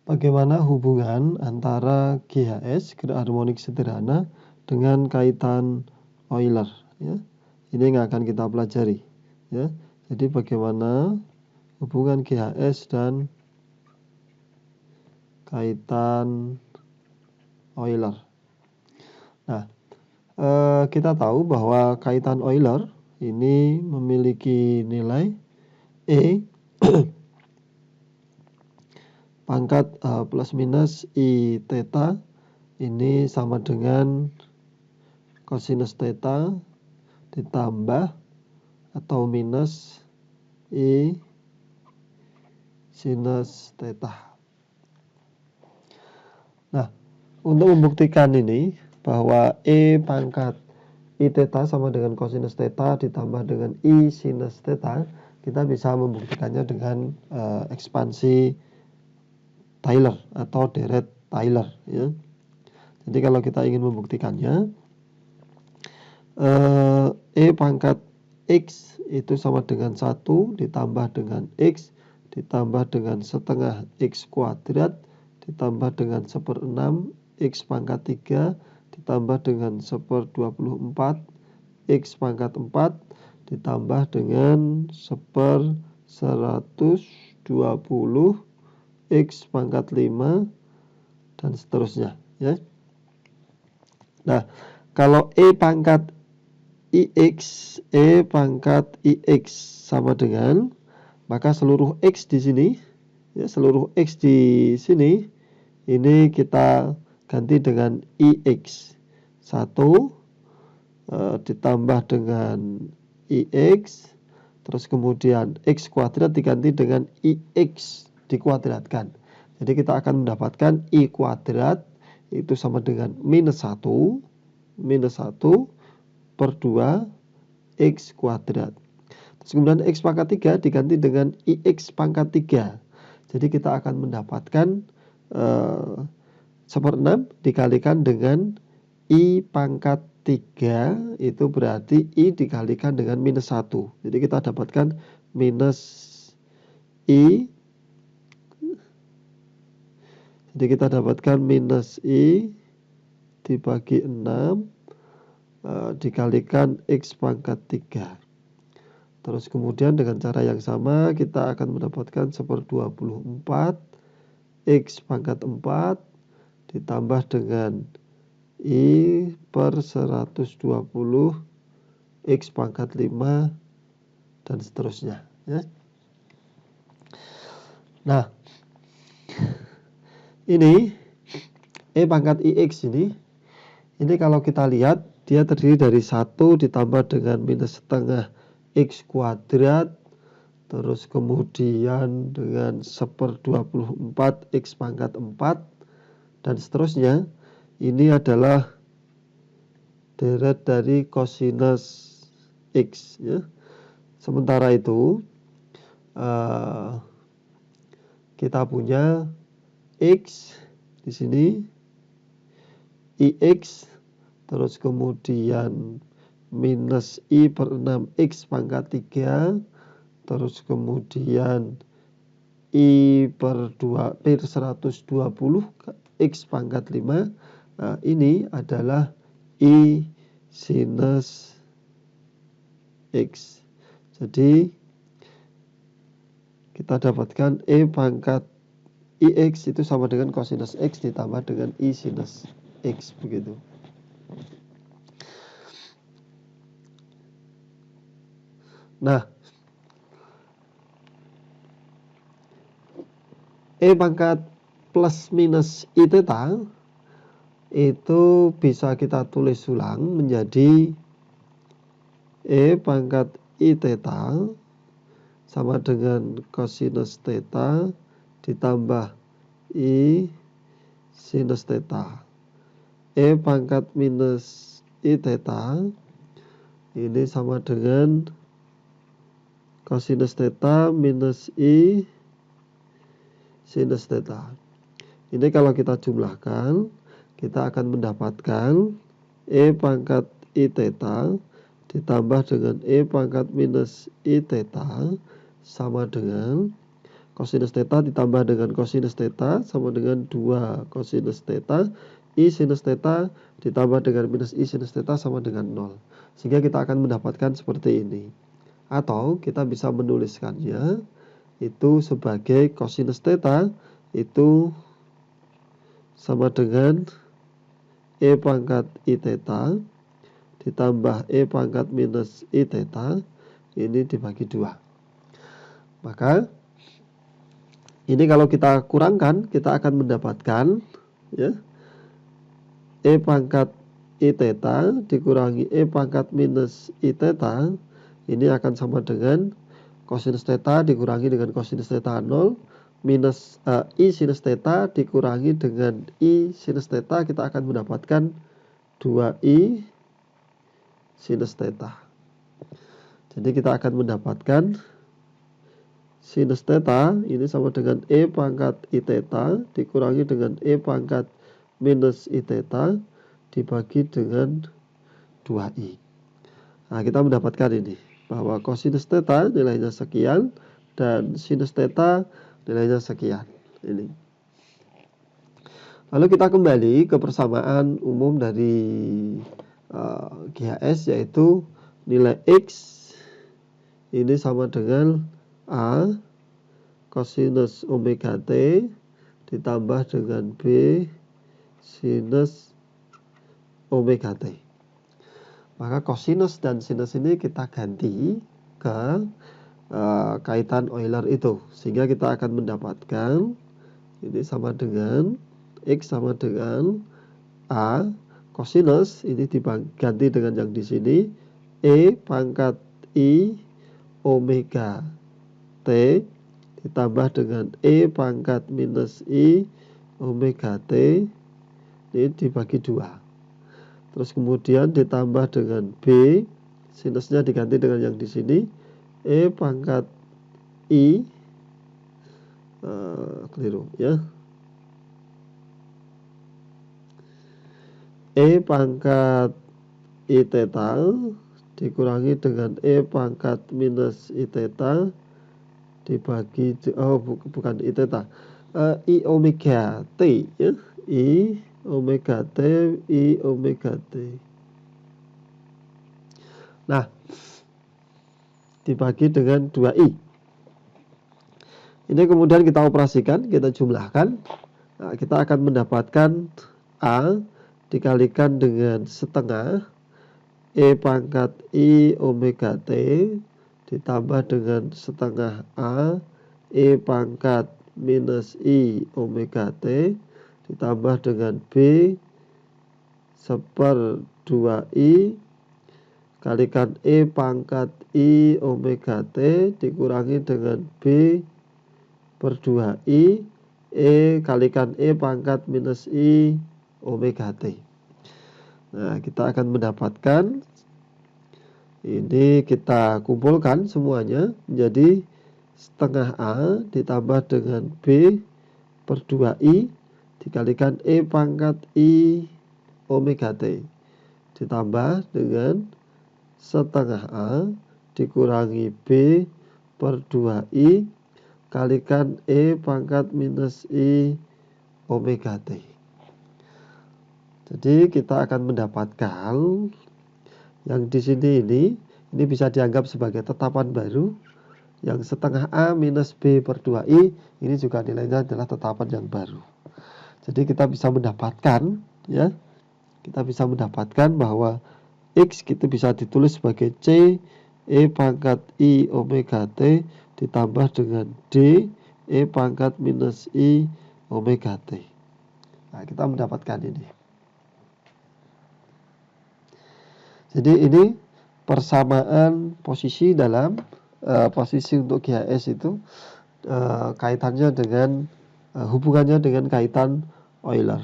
bagaimana hubungan antara GHS, gerak harmonik sederhana, dengan kaitan Euler, ya. Ini yang akan kita pelajari, ya. Jadi bagaimana hubungan GHS dan kaitan Euler. Nah, kita tahu bahwa kaitan Euler ini memiliki nilai E pangkat plus minus I theta ini sama dengan cosinus theta ditambah atau minus I sinus theta. Nah, untuk membuktikan ini bahwa E pangkat I theta sama dengan cosinus theta ditambah dengan I sinus theta, kita bisa membuktikannya dengan ekspansi Taylor atau deret Taylor, ya. Jadi kalau kita ingin membuktikannya, E pangkat X itu sama dengan 1 ditambah dengan X ditambah dengan setengah X kuadrat ditambah dengan 1/6 X pangkat 3 ditambah dengan 1/24 X pangkat 4 ditambah dengan 1/120 X pangkat 5 dan seterusnya, ya. Nah, kalau E pangkat IX sama dengan, maka seluruh X di sini, ya, seluruh X di sini ini kita ganti dengan IX 1 ditambah dengan IX, terus kemudian X kuadrat diganti dengan IX dikuadratkan. Jadi kita akan mendapatkan I kuadrat itu sama dengan minus 1 per 2 X kuadrat. Terus kemudian X pangkat 3 diganti dengan IX pangkat 3. Jadi kita akan mendapatkan 1/6 dikalikan dengan I pangkat 3 itu berarti I dikalikan dengan minus 1. Jadi kita dapatkan minus I. Jadi kita dapatkan minus I dibagi 6 dikalikan X pangkat 3. Terus kemudian dengan cara yang sama kita akan mendapatkan 1/24 X pangkat 4 ditambah dengan I per 120 X pangkat 5 dan seterusnya, ya. Nah, ini E pangkat IX ini kalau kita lihat dia terdiri dari 1 ditambah dengan minus setengah X kuadrat, terus kemudian dengan 1/24 X pangkat 4 dan seterusnya. Ini adalah deret dari cosinus X, ya. Sementara itu kita punya X di sini IX, terus kemudian minus I per 6 X pangkat 3, terus kemudian I per 120 X pangkat 5. Nah, ini adalah I sinus X. Jadi kita dapatkan E pangkat IX itu sama dengan cosinus X ditambah dengan I sinus X, begitu. Nah, E pangkat plus minus I theta itu bisa kita tulis ulang menjadi E pangkat I theta sama dengan cosinus theta ditambah I sinus theta. E pangkat minus I theta ini sama dengan cosinus theta minus I sinus theta. Ini kalau kita jumlahkan, kita akan mendapatkan E pangkat I theta ditambah dengan E pangkat minus I theta sama dengan Kosinus theta ditambah dengan kosinus theta sama dengan 2 kosinus theta. I sinus theta ditambah dengan minus I sinus theta sama dengan 0. Sehingga kita akan mendapatkan seperti ini. Atau kita bisa menuliskannya itu sebagai kosinus theta itu sama dengan E pangkat I theta ditambah E pangkat minus I theta ini dibagi 2. Maka ini kalau kita kurangkan kita akan mendapatkan ya, E pangkat I theta dikurangi E pangkat minus I theta ini akan sama dengan kosinus theta dikurangi dengan kosinus theta 0 minus I sinus theta dikurangi dengan I sinus theta, kita akan mendapatkan 2I sinus theta. Jadi kita akan mendapatkan sinus theta ini sama dengan E pangkat I theta dikurangi dengan E pangkat minus I theta dibagi dengan 2I. Nah, kita mendapatkan ini bahwa kosinus theta nilainya sekian dan sinus theta nilainya sekian. Ini. Lalu kita kembali ke persamaan umum dari GHS, yaitu nilai X ini sama dengan A kosinus omega T ditambah dengan B sinus omega T. Maka kosinus dan sinus ini kita ganti ke kaitan Euler itu, sehingga kita akan mendapatkan ini sama dengan X sama dengan A kosinus ini diganti dengan yang di sini E pangkat I omega T ditambah dengan E pangkat minus I omega T ini dibagi 2. Terus kemudian ditambah dengan B sinusnya diganti dengan yang di sini E pangkat I keliru ya, E pangkat I theta dikurangi dengan E pangkat minus I theta dibagi bukan I theta, I omega T ya, I omega T, I omega T. Nah, dibagi dengan 2I. Ini kemudian kita operasikan, kita jumlahkan. Nah, kita akan mendapatkan A dikalikan dengan setengah E pangkat I omega T ditambah dengan setengah A E pangkat minus I omega T ditambah dengan B seper 2I kalikan E pangkat I omega T dikurangi dengan B per 2I E kalikan E pangkat minus I omega T. Nah, kita akan mendapatkan ini, kita kumpulkan semuanya menjadi setengah A ditambah dengan B per 2I dikalikan E pangkat I omega T ditambah dengan setengah A dikurangi B per 2I kalikan E pangkat minus I omega T. Jadi kita akan mendapatkan yang di sini ini bisa dianggap sebagai tetapan baru. Yang setengah A minus B per 2I ini juga nilainya adalah tetapan yang baru. Jadi kita bisa mendapatkan ya, kita bisa mendapatkan bahwa X itu bisa ditulis sebagai C E pangkat I omega T ditambah dengan D E pangkat minus I omega T. Nah, kita mendapatkan ini. Jadi ini persamaan posisi dalam posisi untuk GHS itu kaitannya dengan hubungannya dengan kaitan Euler.